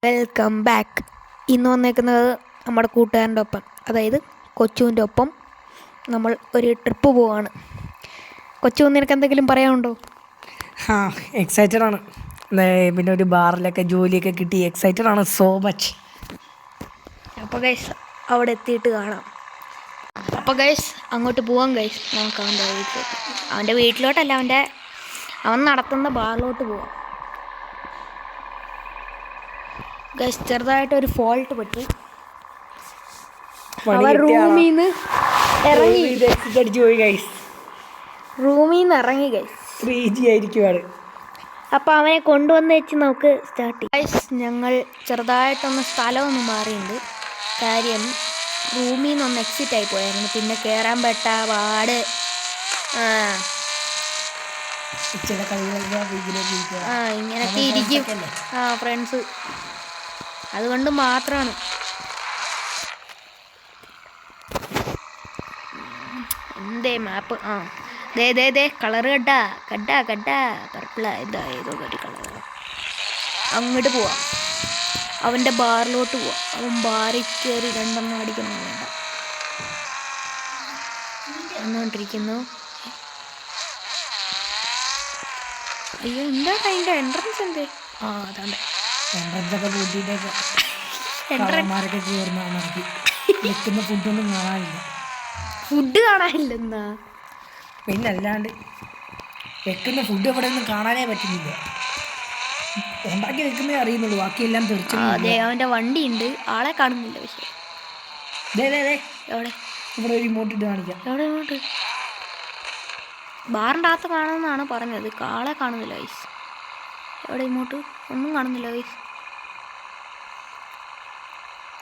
Welcome back. ഇന്ന് വന്നേക്കുന്നത് നമ്മുടെ കൂട്ടുകാരൻ്റെ ഒപ്പം, അതായത് കൊച്ചുവിൻ്റെ ഒപ്പം നമ്മൾ ഒരു ട്രിപ്പ് പോവാണ്. കൊച്ചു, നിനക്ക് എന്തെങ്കിലും പറയാനുണ്ടോ? എക്സൈറ്റഡ് ആണ്. പിന്നെ ഒരു ബാറിലൊക്കെ ജോലിയൊക്കെ കിട്ടി. എക്സൈറ്റഡ് ആണ്, സോ മച്ച്. അപ്പോൾ ഗൈസ് അവിടെ എത്തിയിട്ട് കാണാം. അപ്പോൾ ഗൈസ് അങ്ങോട്ട് പോവാം ഗൈസ്. നമുക്ക് അവൻ്റെ വീട്ടിലോട്ടല്ല, അവൻ നടത്തുന്ന ബാറിലോട്ട് പോവാം ഗൈസ്. ചെറുതായിട്ടൊരു ഫോൾട്ട് പറ്റി. അവൻ റൂമിൽ നിന്ന് ഇറങ്ങി ഗൈസ്. 3G ആയിരിക്കുവാണ്. അപ്പോൾ അവനെ കൊണ്ടുവന്ന് വെച്ച് നമുക്ക് സ്റ്റാർട്ട് ചെയ്യാം ഗൈസ്. ഞങ്ങൾ ചെറുതായിട്ടൊന്ന് സ്ഥലമൊന്ന് മാറിയുണ്ട്. കാര്യം റൂമിൽ നിന്നൊന്ന് എക്സിറ്റ് ആയി പോയായിരുന്നു. പിന്നെ കയറാൻ പെട്ട പാട് ഇങ്ങനൊക്കെ ഇരിക്കും ഫ്രണ്ട്സ്. അതുകൊണ്ട് മാത്രമാണ്. എന്തേ മാപ്പ് ദേ കളറ് കഡ്ഡ പർപ്പിള ഇതാ ഏതോ ഒരു കളർ. അങ്ങോട്ട് പോവാം, അവൻ്റെ ബാറിലോട്ട് പോവാം. അവൻ ബാറിൽ കയറി രണ്ടെണ്ണം അടിക്കുന്നു വേണ്ട വന്നുകൊണ്ടിരിക്കുന്നു. അയ്യോ, എന്താ അതിൻ്റെ എൻട്രൻസ് എന്തേ? അതാണ്ട് എൻട്രൻസൊക്കെ കൂട്ടിയിട്ടൊക്കെ ഫുഡൊന്നും കാണാനില്ല. ഫുഡ് കാണാനില്ലെന്നാ? പിന്നെ അല്ലാണ്ട് വെക്കുന്ന ഫുഡ് എവിടെ ഒന്നും കാണാനേ പറ്റുന്നില്ല. ഉണ്ടാക്കി വെക്കുന്നേ അറിയുന്നുള്ളൂ, ബാക്കിയെല്ലാം തെറിച്ചു. അതെ, അവൻ്റെ വണ്ടി ഉണ്ട്, ആളെ കാണുന്നില്ല. പക്ഷേ എവിടെ? ഇവിടെ ഒരു ഇമോട്ട് ഇട്ട് കാണിക്കാം. എവിടെ ഇങ്ങോട്ട്? ബാറിൻ്റെ അകത്ത് കാണുമെന്നാണ് പറഞ്ഞത്, ആളെ കാണുന്നില്ല വൈസ്. എവിടെ ഇങ്ങോട്ട്? ഒന്നും കാണുന്നില്ല വൈസ്.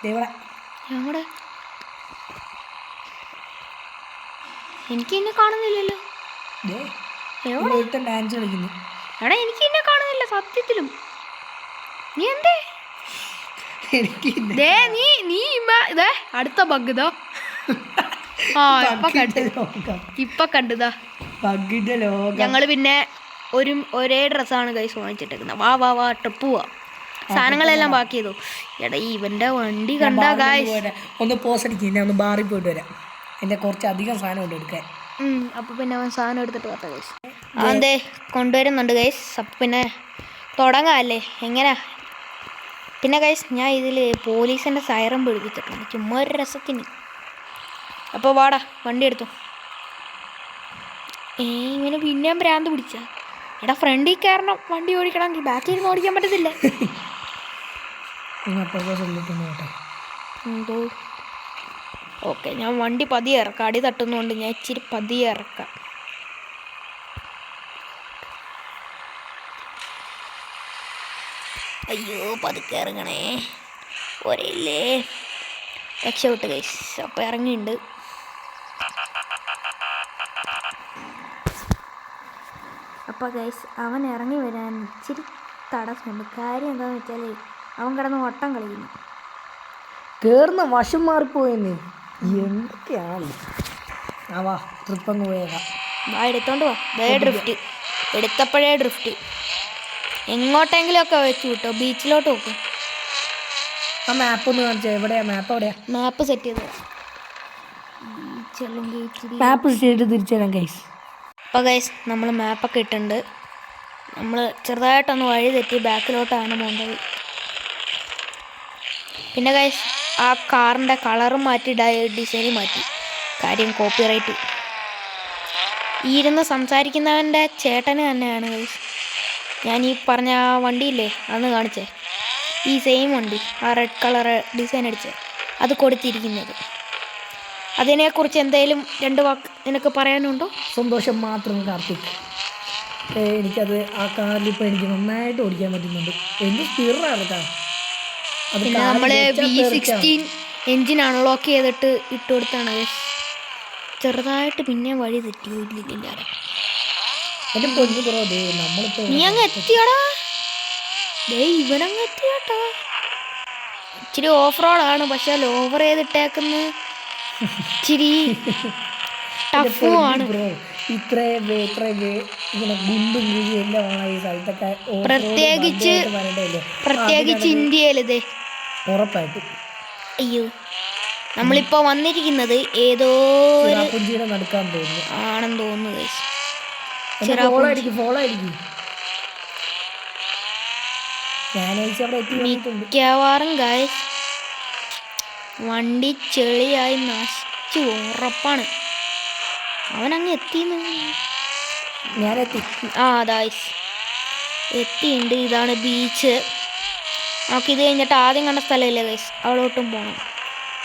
എവിടെ? എനിക്ക് എന്നെ കാണുന്നില്ലല്ലോ. ഡാൻസ് കളിക്കുന്നു. എടാ, എനിക്ക് എന്നെ കാണുന്നില്ല സത്യത്തിലും. നീ എന്തേ? നീ അടുത്ത ബഗ് ഇതോ. ഇപ്പൊ കണ്ടുതാ. ഞങ്ങള് പിന്നെ ഒരേ ഡ്രസ്സാണ് ഗൈസ് വാങ്ങിച്ചിട്ടേക്കുന്നത്. വാ ട്രിപ്പ് പോവാ. സാധനങ്ങളെല്ലാം ബാക്കി ചെയ്തു. എടാ, ഇവന്റെ വണ്ടി കണ്ടാ ഗൈസ്. ഒന്ന് പോസ് അടിക്കില്ല, ഒന്ന് ബാറിൽ പോയിട്ട് വരാം. എൻ്റെ കുറച്ച് അധികം സാധനം ഉണ്ട് എടുക്കാൻ. അപ്പോൾ പിന്നെ അവൻ സാധനം എടുത്തിട്ട് വരട്ടെ ഗൈസ്. അതെ, കൊണ്ടുവരുന്നുണ്ട് ഗൈസ്. അപ്പം പിന്നെ തുടങ്ങാമല്ലേ? എങ്ങനെയാ? പിന്നെ ഗൈസ്, ഞാൻ ഇതിൽ പോലീസിൻ്റെ സൈറൻ പിടിപ്പിച്ചിട്ടുണ്ട്, ചുമ്മാ ഒരു രസത്തിന്. അപ്പോൾ വാടാ, വണ്ടി എടുത്തു. ഇങ്ങനെ പിന്നെയും ഭ്രാന്ത് പിടിച്ച. എടാ, ഫ്രണ്ടിൽ കയറണം, വണ്ടി ഓടിക്കണമെങ്കിൽ ബാക്കിൽ ഇരുന്ന് ഓടിക്കാൻ പറ്റത്തില്ല. എന്തോ ഓക്കെ, ഞാൻ വണ്ടി പതിയെ ഇറക്കാം. അടി തട്ടുന്നതുകൊണ്ട് ഞാൻ ഇച്ചിരി പതിയെ ഇറക്കാം. അയ്യോ, പതുക്കെ ഇറങ്ങണേ. ഒരേല്ലേ രക്ഷപ്പെട്ട് ഗൈസ്. അപ്പോൾ ഇറങ്ങിയിട്ടുണ്ട്. അപ്പോൾ ഗൈസ്, അവൻ ഇറങ്ങി വരാൻ ഇച്ചിരി തടസ്സമുണ്ട്. കാര്യം എന്താണെന്ന് വെച്ചാൽ അവൻ കിടന്ന് വട്ടം കളിക്കുന്നു. കേറുന്ന വശം മാറിപ്പോയെന്ന്. എന്തൊക്കെയാണ്? വാ, ട്രിപ്പ് അങ്ങ് പോയേക്കാം. എടുത്തോണ്ട് വാ. ഡ്രിഫ്റ്റ് എടുത്തപ്പോഴേ ഡ്രിഫ്റ്റ് എങ്ങോട്ടെങ്കിലും ഒക്കെ വെച്ചു കിട്ടോ. ബീച്ചിലോട്ട് നോക്കും. ആ മാപ്പ് ഒന്ന് കാണിച്ചോ. എവിടെയാ മാപ്പ്? എവിടെയാ മാപ്പ് സെറ്റ് ചെയ്ത്? മാപ്പ് സെറ്റ് ചെയ്ത് തിരിച്ചു തരാം ഗൈസ്. അപ്പോൾ ഗൈസ്, നമ്മൾ മാപ്പൊക്കെ ഇട്ടുണ്ട്. നമ്മൾ ചെറുതായിട്ടൊന്ന് വഴി തെറ്റി ബാക്കിലോട്ടാണ് പോകേണ്ടത്. പിന്നെ ഗൈസ്, ആ കാറിൻ്റെ കളറും മാറ്റി, ഡിസൈനും മാറ്റി. കാര്യം കോപ്പിറൈറ്റ്. ഇരുന്ന് സംസാരിക്കുന്നവൻ്റെ ചേട്ടന് തന്നെയാണ് ഗൈസ്. ഞാൻ ഈ പറഞ്ഞ ആ വണ്ടിയില്ലേ, അന്ന് കാണിച്ചേ, ഈ സെയിം വണ്ടി, ആ റെഡ് കളർ ഡിസൈൻ അടിച്ചേ, അത് കൊടുത്തിരിക്കുന്നത്. അതിനെക്കുറിച്ച് എന്തെങ്കിലും 2 വാക്ക് നിനക്ക് പറയാനുണ്ടോ? സന്തോഷം മാത്രം കാർത്തിക്. എനിക്കത് ആ കാറിലിപ്പോൾ എനിക്ക് നന്നായിട്ട് ഓടിക്കാൻ പറ്റുന്നുണ്ട്. എന്ത് സ്പീഡാണ് കേട്ടോ. പിന്നെ നമ്മൾ V16 എൻജിൻ അൺലോക്ക് ചെയ്തിട്ട് ഇട്ട് കൊടുത്താണ്. ചെറുതായിട്ട് പിന്നെ വഴി തെറ്റിയോ ഇല്ലില്ല. നീ അങ്ങ് എത്തിയാടാ. ഇവനങ്ങ് എത്തിയാട്ടാ. ഇച്ചിരി ഓഫ് റോഡാണ്, പക്ഷെ ഓവർ ചെയ്തിട്ടേക്കുന്ന ഇച്ചിരി ടഫുമാണ്. ഇത്ര ഇങ്ങനെ ഗുണ്ടും കുഴിയും എല്ലാം ആണ് ഈ സ്ഥലത്തൊക്കെ പ്രത്യേകിച്ച് ഇന്ത്യയിലിത് ഉറപ്പായിട്ടും. അയ്യോ നമ്മളിപ്പോ വന്നിരിക്കുന്നത് ഏതോ ചിറാപ്പുഞ്ചിയുടെ നടക്കാൻ തോന്നുന്നു ആണെന്ന് തോന്നുന്നു guys. ഫോളോ അടിക്കും മിക്കവാറും ഗൈസ് വണ്ടി ചെളിയായി നശിച്ചു ഉറപ്പാണ്. അവനങ്ങ് എത്തിയെന്ന് ഞാനെത്തി. ഗൈസ് എത്തിയിട്ടുണ്ട്. ഇതാണ് ബീച്ച്. നമുക്കിത് കഴിഞ്ഞിട്ട് ആദ്യം കണ്ട സ്ഥലമില്ലേ ഗൈസ്, അവിടോട്ടും പോകണം.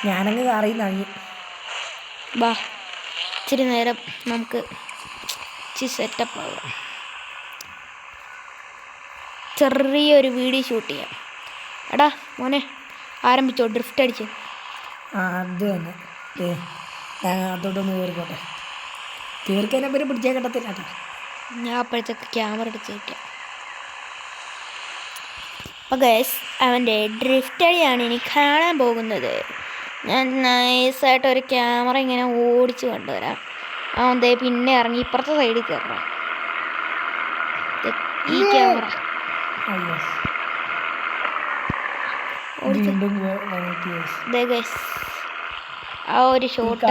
ഞാനങ്ങ് അറിയുന്ന ബാ ഇച്ചിരി നേരം നമുക്ക് സെറ്റപ്പ് ആവാം. ചെറിയൊരു വീഡിയോ ഷൂട്ട് ചെയ്യാം. എടാ മോനെ ആരംഭിച്ചോ, ഡ്രിഫ്റ്റ് അടിച്ച്. അത് തന്നെ അതോട്ടൊന്ന് കയറിക്കോട്ടെ. കയറിക്കഴിഞ്ഞാൽ പേര് പിടിച്ചാൽ കിട്ടത്തില്ല കേട്ടോ. ഞാൻ അപ്പോഴത്തേക്ക് ക്യാമറ എടുത്ത് വയ്ക്കാം. അപ്പോൾ ഗൈസ് അവൻ്റെ ഡ്രിഫ്റ്റ് അടിയാണ് ഇനി കാണാൻ പോകുന്നത്. ഞാൻ നൈസായിട്ട് ഒരു ക്യാമറ ഇങ്ങനെ ഓടിച്ച് കൊണ്ടുവരാം. അവൻ ദേ പിന്നെ ഇറങ്ങി ഇപ്പുറത്തെ സൈഡിൽ കയറണം. ഈ ക്യാമറ ആ ഒരു ഷോട്ട്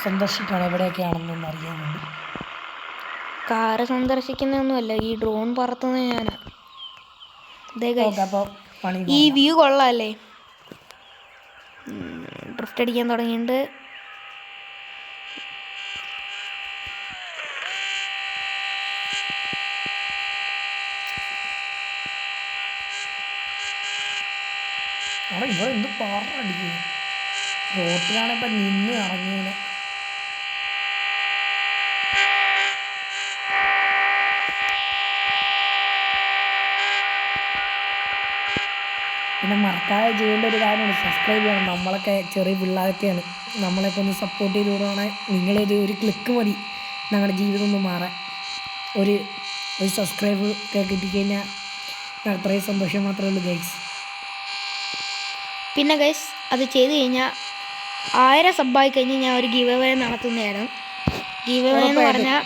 സന്ദർശിക്കണം എവിടെയൊക്കെയാണെന്നൊന്നും അറിയാൻ വേണ്ടി. കാറ് സന്ദർശിക്കുന്നൊന്നുമല്ല, ഈ ഡ്രോൺ പറത്തുന്നത് ഞാനാ. ഈ വ്യൂ കൊള്ളാല്ലേ. ഡ്രിഫ്റ്റ് അടിക്കാൻ തുടങ്ങിയിട്ടുണ്ട്. ഇവിടെ എന്ത് പാറടിക്കുന്നു. റോട്ടിലാണ് ഇപ്പം നിന്ന് ഇറങ്ങിയത്. പിന്നെ മറക്കാതെ ചെയ്യേണ്ട ഒരു കാര്യമാണ് സബ്സ്ക്രൈബ് ചെയ്യണം. നമ്മളൊക്കെ ചെറിയ പിള്ളേരൊക്കെയാണ്. നമ്മളൊക്കെ ഒന്ന് സപ്പോർട്ട് ചെയ്ത് വിടുവാണെങ്കിൽ നിങ്ങളൊരു ക്ലിക്ക് മതി ഞങ്ങളുടെ ജീവിതം ഒന്ന് മാറാൻ. ഒരു സബ്സ്ക്രൈബ് ഒക്കെ കിട്ടിക്കഴിഞ്ഞാൽ അത്രയും സന്തോഷം മാത്രമേ ഉള്ളൂ ഗൈസ്. പിന്നെ ഗൈസ് അത് ചെയ്ത് കഴിഞ്ഞാൽ 1000 സബ്ബായി കഴിഞ്ഞ് ഞാൻ ഒരു ഗിവ് അവേ നടത്തുന്നതാണ്. ഗിവ് അവേ എന്ന് പറഞ്ഞാൽ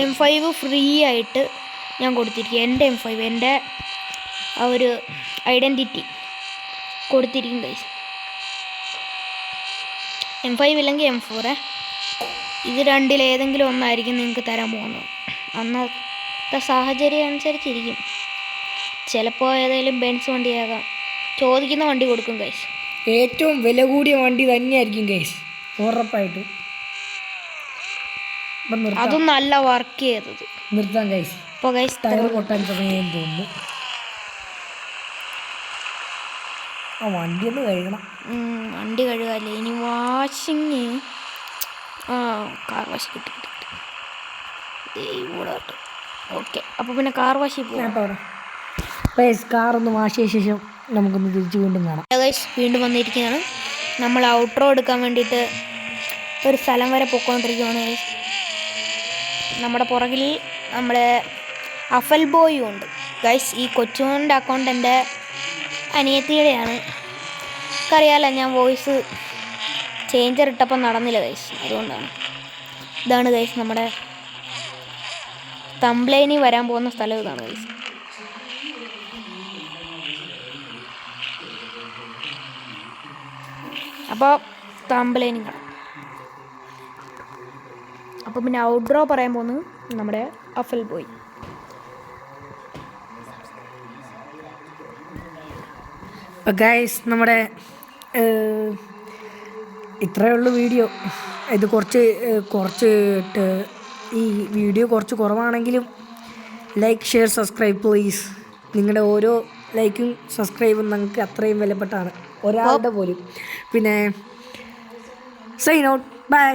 M5 ഫ്രീ ആയിട്ട് ഞാൻ കൊടുത്തിരിക്കും. എൻ്റെ M5 എൻ്റെ ആ ഒരു ഐഡൻറ്റിറ്റി കൊടുത്തിരിക്കും ഗൈസ്. M5 ഇല്ലെങ്കിൽ M4 ഇത് രണ്ടിലേതെങ്കിലും ഒന്നായിരിക്കും നിങ്ങൾക്ക് തരാൻ പോകുന്നത്. അന്നത്തെ സാഹചര്യം അനുസരിച്ചിരിക്കും. ചിലപ്പോൾ ഏതെങ്കിലും ബെൻസ് വണ്ടിയാകാം. ചോദിക്കുന്ന വണ്ടി കൊടുക്കും ഗൈസ്. ഏറ്റവും വില കൂടിയ വണ്ടി തന്നെയായിരിക്കും ഗൈസ്, ഉറപ്പായിട്ടും. അതും നല്ല വർക്ക് ചെയ്തത്. നിർത്താം ഗൈസ്. ഇപ്പോൾ ഗൈസ് ടയർ പൊട്ടാൻ സമയം തോന്നുന്നു. ആ വണ്ടി ഒന്ന് കഴുകണം. വണ്ടി കഴുകാല്ലേ ഇനി വാഷിങ്. കാർ വാഷ് കിട്ടി. ഓക്കെ, അപ്പോൾ പിന്നെ കാർ വാഷിൽ പോകാം. കാറൊന്ന് വാഷ് ചെയ്ത ശേഷം നമുക്കൊന്ന് തിരിച്ച് വീണ്ടും കാണാം. വീണ്ടും വന്നിരിക്കുകയാണ്. നമ്മൾ ഔട്ട്റോ എടുക്കാൻ വേണ്ടിയിട്ട് ഒരു സ്ഥലം വരെ പൊയ്ക്കൊണ്ടിരിക്കുകയാണ്. നമ്മുടെ പുറകിൽ നമ്മുടെ അഫൽ ബോയും ഉണ്ട് ഗൈസ്. ഈ കൊച്ചുമോൻ്റെ അക്കൗണ്ട് എൻ്റെ അനിയത്തിയുടെയാണ്. എനിക്കറിയാമല്ലോ, ഞാൻ വോയിസ് ചേഞ്ചർ ഇട്ടപ്പോൾ നടന്നില്ല ഗൈസ്, അതുകൊണ്ടാണ്. ഇതാണ് ഗൈസ് നമ്മുടെ തംബ്ലൈനിൽ വരാൻ പോകുന്ന സ്ഥലം. ഇതാണ് ഗൈസ്. അപ്പോൾ തംബ്ലൈനിൽ കാണാം. അപ്പോൾ പിന്നെ ഔട്ട്ഡ്രോ പറയാൻ പോകുന്നത് നമ്മുടെ അഫൽ ബോയ്. ഗൈസ് നമ്മുടെ ഇത്രയേ ഉള്ളൂ വീഡിയോ. ഇത് കുറച്ച് ഈ വീഡിയോ കുറച്ച് കുറവാണെങ്കിലും ലൈക്ക് ഷെയർ സബ്സ്ക്രൈബ് പ്ലീസ്. നിങ്ങളുടെ ഓരോ ലൈക്കും സബ്സ്ക്രൈബും ഞങ്ങൾക്ക് അത്രയും വിലപ്പെട്ടാണ്, ഒരാളുടെ പോലും. പിന്നെ സൈൻ ഔട്ട്, ബൈ.